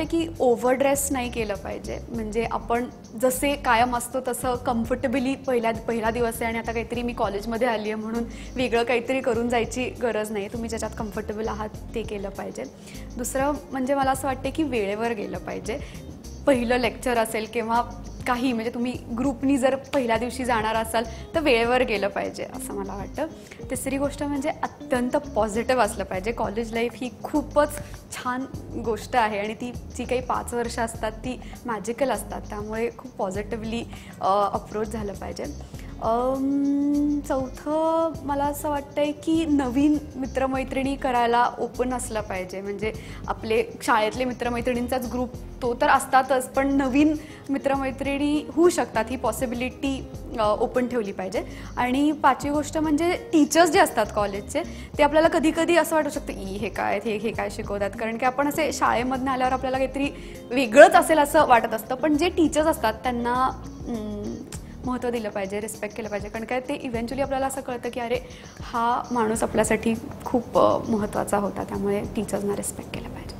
की over dress नाही केलं पाहिजे. म्हणजे आपण जसे कायम असतो तसं कम्फर्टेबली पहिला दिवस आहे आणि आता काहीतरी मी कॉलेजमध्ये आली आहे म्हणून वेगळं काहीतरी करून जायची गरज नाही. तुम्ही ज्याच्यात कम्फर्टेबल आहात ते केलं पाहिजे. दुसरं म्हणजे मला असं वाटते की वेळेवर गेलं पाहिजे. पहिलं लेक्चर असेल किंवा काही म्हणजे तुम्ही ग्रुपनी जर पहिल्या दिवशी जाणार असाल तर वेळेवर गेलं पाहिजे असं मला वाटतं. तिसरी गोष्ट म्हणजे अत्यंत पॉझिटिव्ह असलं पाहिजे. कॉलेज लाईफ ही खूपच छान गोष्ट आहे आणि ती जी काही 5 वर्ष असतात ती मॅजिकल असतात. त्यामुळे खूप पॉझिटिव्हली अप्रोच झालं पाहिजे. चौथं मला असं वाटतं आहे की नवीन मित्रमैत्रिणी करायला ओपन असलं पाहिजे. म्हणजे आपले शाळेतले मित्रमैत्रिणींचाच ग्रुप तो तर असतातच, पण नवीन मित्रमैत्रिणी होऊ शकतात ही पॉसिबिलिटी ओपन ठेवली पाहिजे. आणि पाचवी गोष्ट म्हणजे टीचर्स जे असतात कॉलेजचे ते आपल्याला कधी कधी असं वाटू शकतं हे काय हे काय शिकवतात, कारण की आपण असे शाळेमधून आल्यावर आपल्याला काहीतरी वेगळंच असेल असं वाटत असतं. पण जे टीचर्स असतात त्यांना महत्त्व दिलं पाहिजे, रिस्पेक्ट केलं पाहिजे, कारण काय ते इव्हेंच्युअली आपल्याला असं कळतं की अरे हा माणूस आपल्यासाठी खूप महत्त्वाचा होता. त्यामुळे टीचर्सना रिस्पेक्ट केलं पाहिजे.